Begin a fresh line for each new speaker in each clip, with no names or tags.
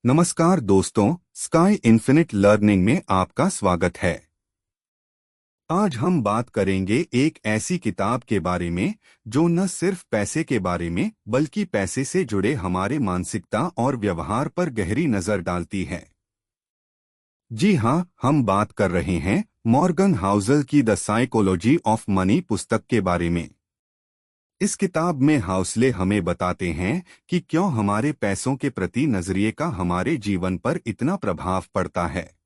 नमस्कार दोस्तों, sky infinite learning में आपका स्वागत है। आज हम बात करेंगे एक ऐसी किताब के बारे में जो न सिर्फ पैसे के बारे में बल्कि पैसे से जुड़े हमारे मानसिकता और व्यवहार पर गहरी नजर डालती है। जी हाँ, हम बात कर रहे हैं मॉर्गन हाउसल की द साइकोलॉजी ऑफ मनी पुस्तक के बारे में। इस किताब में हाउसले हमें बताते हैं कि क्यों हमारे पैसों के प्रति नजरिए का हमारे जीवन पर इतना प्रभाव पड़ता है।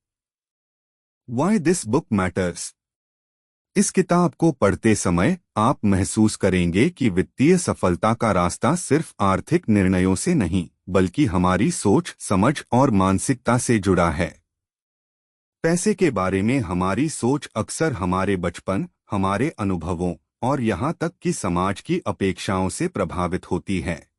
Why this book matters? इस किताब को पढ़ते समय आप महसूस करेंगे कि वित्तीय सफलता का रास्ता सिर्फ आर्थिक निर्णयों से नहीं, बल्कि हमारी सोच, समझ और मानसिकता से जुड़ा है। पैसे के बारे में हमारी सोच अक्सर हमारे बचपन, हमारे अनुभवों और यहाँ तक कि समाज की अपेक्षाओं से प्रभावित होती है।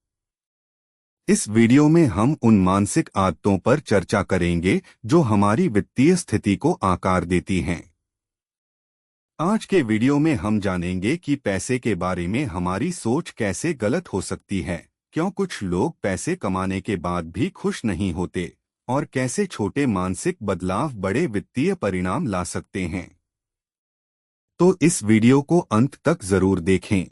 इस वीडियो में हम उन मानसिक आदतों पर चर्चा करेंगे जो हमारी वित्तीय स्थिति को आकार देती हैं। आज के वीडियो में हम जानेंगे कि पैसे के बारे में हमारी सोच कैसे गलत हो सकती है, क्यों कुछ लोग पैसे कमाने के बाद भी खुश नहीं होते और कैसे छोटे मानसिक बदलाव बड़े वित्तीय परिणाम ला सकते हैं। तो इस वीडियो को अंत तक जरूर देखें।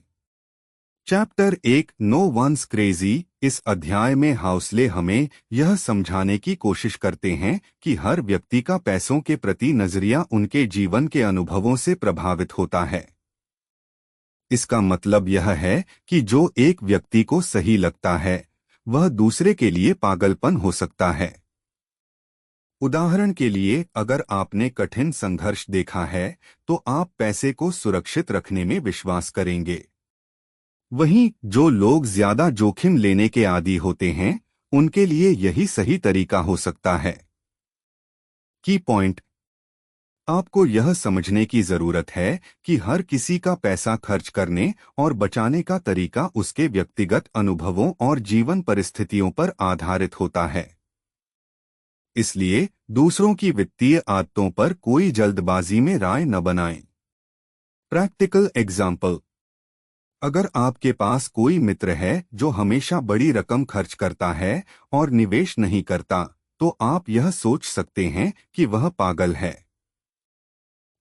Chapter 1 no one's crazy. इस अध्याय में हाउसले हमें यह समझाने की कोशिश करते हैं कि हर व्यक्ति का पैसों के प्रति नजरिया उनके जीवन के अनुभवों से प्रभावित होता है। इसका मतलब यह है कि जो एक व्यक्ति को सही लगता है वह दूसरे के लिए पागलपन हो सकता है। उदाहरण के लिए, अगर आपने कठिन संघर्ष देखा है तो आप पैसे को सुरक्षित रखने में विश्वास करेंगे। वहीं जो लोग ज्यादा जोखिम लेने के आदी होते हैं उनके लिए यही सही तरीका हो सकता है। की पॉइंट, आपको यह समझने की जरूरत है कि हर किसी का पैसा खर्च करने और बचाने का तरीका उसके व्यक्तिगत अनुभवों और जीवन परिस्थितियों पर आधारित होता है। इसलिए दूसरों की वित्तीय आदतों पर कोई जल्दबाजी में राय न बनाएं। प्रैक्टिकल एग्जाम्पल, अगर आपके पास कोई मित्र है जो हमेशा बड़ी रकम खर्च करता है और निवेश नहीं करता, तो आप यह सोच सकते हैं कि वह पागल है।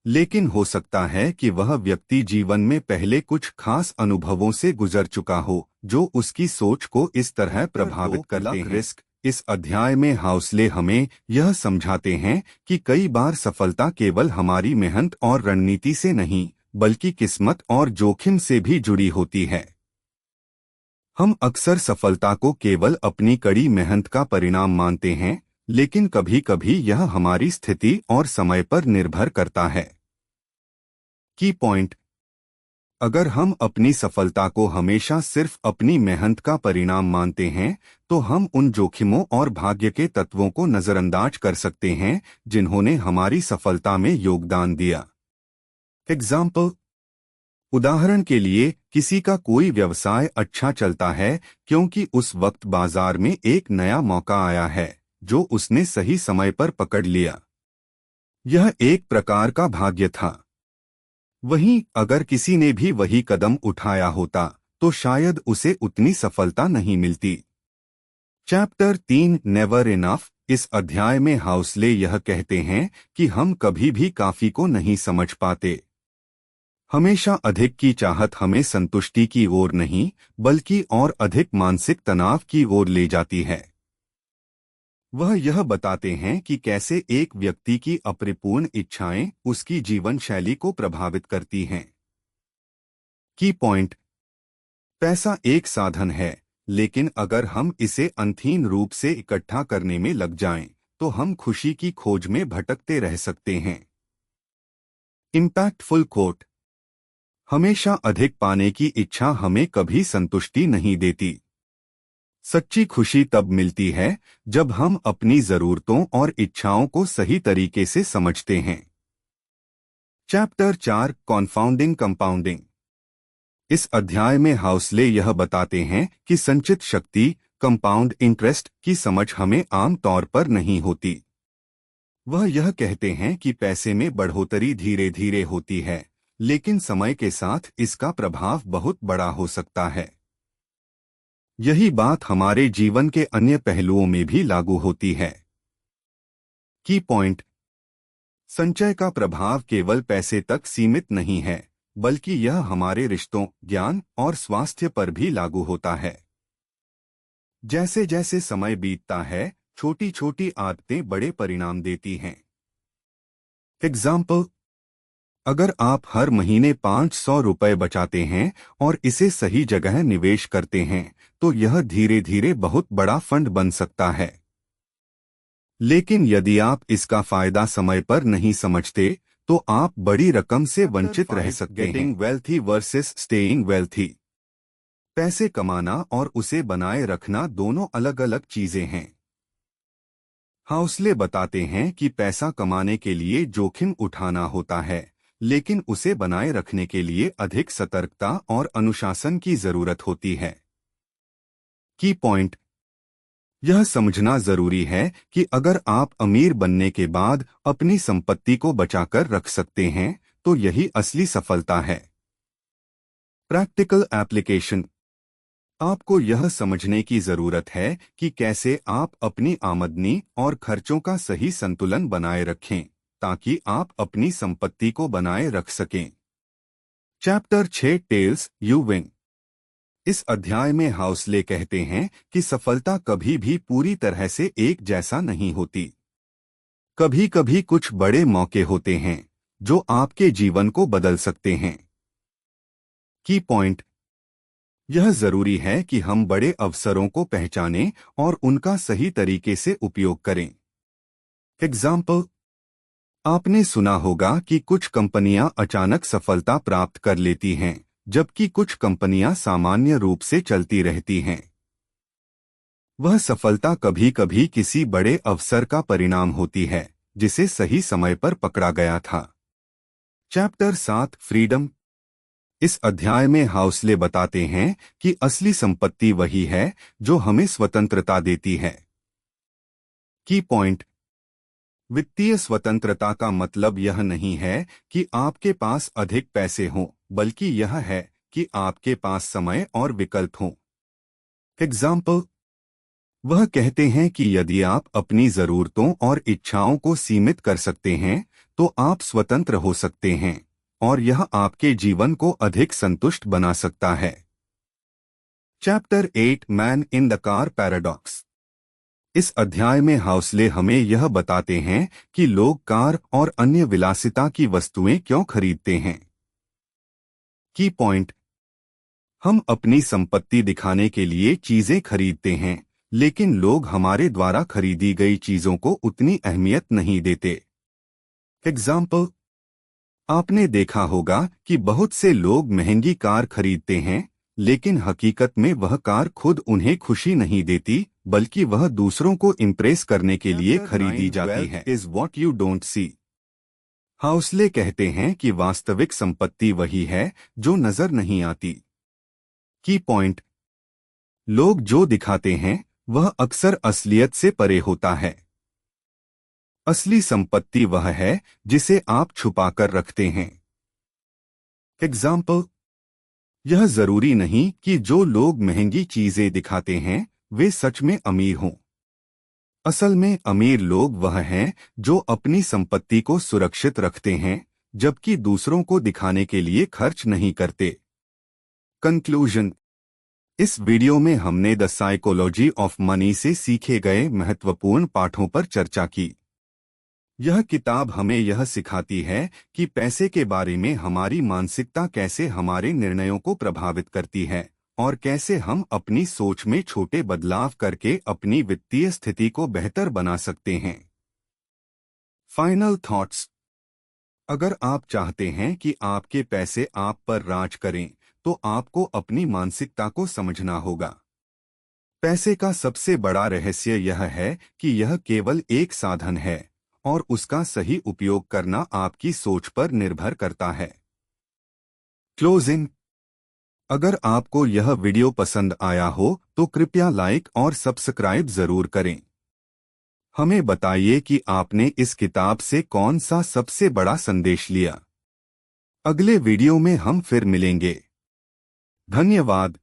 लेकिन हो सकता है कि वह व्यक्ति जीवन में पहले कुछ खास अनुभवों से गुजर चुका हो जो उसकी सोच को इस तरह प्रभावित करते हैं। रिस्क। इस अध्याय में हाउसले हमें यह समझाते हैं कि कई बार सफलता केवल हमारी मेहनत और रणनीति से नहीं बल्कि किस्मत और जोखिम से भी जुड़ी होती है। हम अक्सर सफलता को केवल अपनी कड़ी मेहनत का परिणाम मानते हैं, लेकिन कभी-कभी यह हमारी स्थिति और समय पर निर्भर करता है। की पॉइंट, अगर हम अपनी सफलता को हमेशा सिर्फ अपनी मेहनत का परिणाम मानते हैं तो हम उन जोखिमों और भाग्य के तत्वों को नजरअंदाज कर सकते हैं जिन्होंने हमारी सफलता में योगदान दिया। एग्जाम्पल, उदाहरण के लिए, किसी का कोई व्यवसाय अच्छा चलता है क्योंकि उस वक्त बाजार में एक नया मौका आया है जो उसने सही समय पर पकड़ लिया। यह एक प्रकार का भाग्य था। वहीं अगर किसी ने भी वही कदम उठाया होता तो शायद उसे उतनी सफलता नहीं मिलती। Chapter 3 never enough. इस अध्याय में हाउसले यह कहते हैं कि हम कभी भी काफी को नहीं समझ पाते। हमेशा अधिक की चाहत हमें संतुष्टि की ओर नहीं बल्कि और अधिक मानसिक तनाव की ओर ले जाती है। वह यह बताते हैं कि कैसे एक व्यक्ति की अपरिपूर्ण इच्छाएं उसकी जीवन शैली को प्रभावित करती हैं। की पॉइंट, पैसा एक साधन है, लेकिन अगर हम इसे अंतहीन रूप से इकट्ठा करने में लग जाएं, तो हम खुशी की खोज में भटकते रह सकते हैं। इम्पैक्टफुल कोट, हमेशा अधिक पाने की इच्छा हमें कभी संतुष्टि नहीं देती। सच्ची खुशी तब मिलती है जब हम अपनी जरूरतों और इच्छाओं को सही तरीके से समझते हैं। Chapter 4 confounding compounding. इस अध्याय में हाउसले यह बताते हैं कि संचित शक्ति कंपाउंड इंटरेस्ट की समझ हमें आम तौर पर नहीं होती। वह यह कहते हैं कि पैसे में बढ़ोतरी धीरे धीरे होती है, लेकिन समय के साथ इसका प्रभाव बहुत बड़ा हो सकता है। यही बात हमारे जीवन के अन्य पहलुओं में भी लागू होती है। की पॉइंट: संचय का प्रभाव केवल पैसे तक सीमित नहीं है, बल्कि यह हमारे रिश्तों, ज्ञान और स्वास्थ्य पर भी लागू होता है। जैसे जैसे समय बीतता है, छोटी छोटी आदतें बड़े परिणाम देती हैं। एग्जाम्पल: अगर आप हर महीने 500 रुपए बचाते हैं और इसे सही जगह निवेश करते हैं, तो यह धीरे धीरे बहुत बड़ा फंड बन सकता है। लेकिन यदि आप इसका फायदा समय पर नहीं समझते, तो आप बड़ी रकम से वंचित रह सकते हैं। Getting wealthy versus staying wealthy. पैसे कमाना और उसे बनाए रखना दोनों अलग अलग चीजें हैं। हौसले बताते हैं कि पैसा कमाने के लिए जोखिम उठाना होता है, लेकिन उसे बनाए रखने के लिए अधिक सतर्कता और अनुशासन की जरूरत होती है। की पॉइंट: यह समझना जरूरी है कि अगर आप अमीर बनने के बाद अपनी संपत्ति को बचाकर रख सकते हैं, तो यही असली सफलता है। प्रैक्टिकल एप्लीकेशन: आपको यह समझने की जरूरत है कि कैसे आप अपनी आमदनी और खर्चों का सही संतुलन बनाए रखें, ताकि आप अपनी संपत्ति को बनाए रख सकें। Chapter 6 tells you win. इस अध्याय में हौसले कहते हैं कि सफलता कभी भी पूरी तरह से एक जैसा नहीं होती। कभी कभी कुछ बड़े मौके होते हैं जो आपके जीवन को बदल सकते हैं। की पॉइंट: यह जरूरी है कि हम बड़े अवसरों को पहचानें और उनका सही तरीके से उपयोग करें। एग्जाम्पल: आपने सुना होगा कि कुछ कंपनियां अचानक सफलता प्राप्त कर लेती हैं, जबकि कुछ कंपनियां सामान्य रूप से चलती रहती हैं। वह सफलता कभी कभी किसी बड़े अवसर का परिणाम होती है, जिसे सही समय पर पकड़ा गया था। Chapter 7 freedom. इस अध्याय में हौसले बताते हैं कि असली संपत्ति वही है जो हमें स्वतंत्रता देती है। की पॉइंट: वित्तीय स्वतंत्रता का मतलब यह नहीं है कि आपके पास अधिक पैसे हों, बल्कि यह है कि आपके पास समय और विकल्प हों। एग्जाम्पल: वह कहते हैं कि यदि आप अपनी जरूरतों और इच्छाओं को सीमित कर सकते हैं, तो आप स्वतंत्र हो सकते हैं, और यह आपके जीवन को अधिक संतुष्ट बना सकता है। Chapter 8 man in the car paradox. इस अध्याय में हौसले हमें यह बताते हैं कि लोग कार और अन्य विलासिता की वस्तुएं क्यों खरीदते हैं। की पॉइंट: हम अपनी संपत्ति दिखाने के लिए चीजें खरीदते हैं, लेकिन लोग हमारे द्वारा खरीदी गई चीजों को उतनी अहमियत नहीं देते। एग्जाम्पल: आपने देखा होगा कि बहुत से लोग महंगी कार खरीदते हैं, लेकिन हकीकत में वह कार खुद उन्हें खुशी नहीं देती, बल्कि वह दूसरों को इम्प्रेस करने के लिए खरीदी जाती है। Is what you don't see. हौसले कहते हैं कि वास्तविक संपत्ति वही है जो नजर नहीं आती। की पॉइंट: लोग जो दिखाते हैं वह अक्सर असलियत से परे होता है। असली संपत्ति वह है जिसे आप छुपाकर रखते हैं। एग्जाम्पल: यह जरूरी नहीं कि जो लोग महंगी चीजें दिखाते हैं वे सच में अमीर हों। असल में अमीर लोग वह हैं जो अपनी संपत्ति को सुरक्षित रखते हैं, जबकि दूसरों को दिखाने के लिए खर्च नहीं करते। कंक्लूजन: इस वीडियो में हमने द साइकोलॉजी ऑफ मनी से सीखे गए महत्वपूर्ण पाठों पर चर्चा की। यह किताब हमें यह सिखाती है कि पैसे के बारे में हमारी मानसिकता कैसे हमारे निर्णयों को प्रभावित करती है, और कैसे हम अपनी सोच में छोटे बदलाव करके अपनी वित्तीय स्थिति को बेहतर बना सकते हैं। फाइनल थॉट्स: अगर आप चाहते हैं कि आपके पैसे आप पर राज करें, तो आपको अपनी मानसिकता को समझना होगा। पैसे का सबसे बड़ा रहस्य यह है कि यह केवल एक साधन है, और उसका सही उपयोग करना आपकी सोच पर निर्भर करता है। क्लोजिंग: अगर आपको यह वीडियो पसंद आया हो तो कृपया लाइक और सब्सक्राइब जरूर करें। हमें बताइए कि आपने इस किताब से कौन सा सबसे बड़ा संदेश लिया। अगले वीडियो में हम फिर मिलेंगे। धन्यवाद।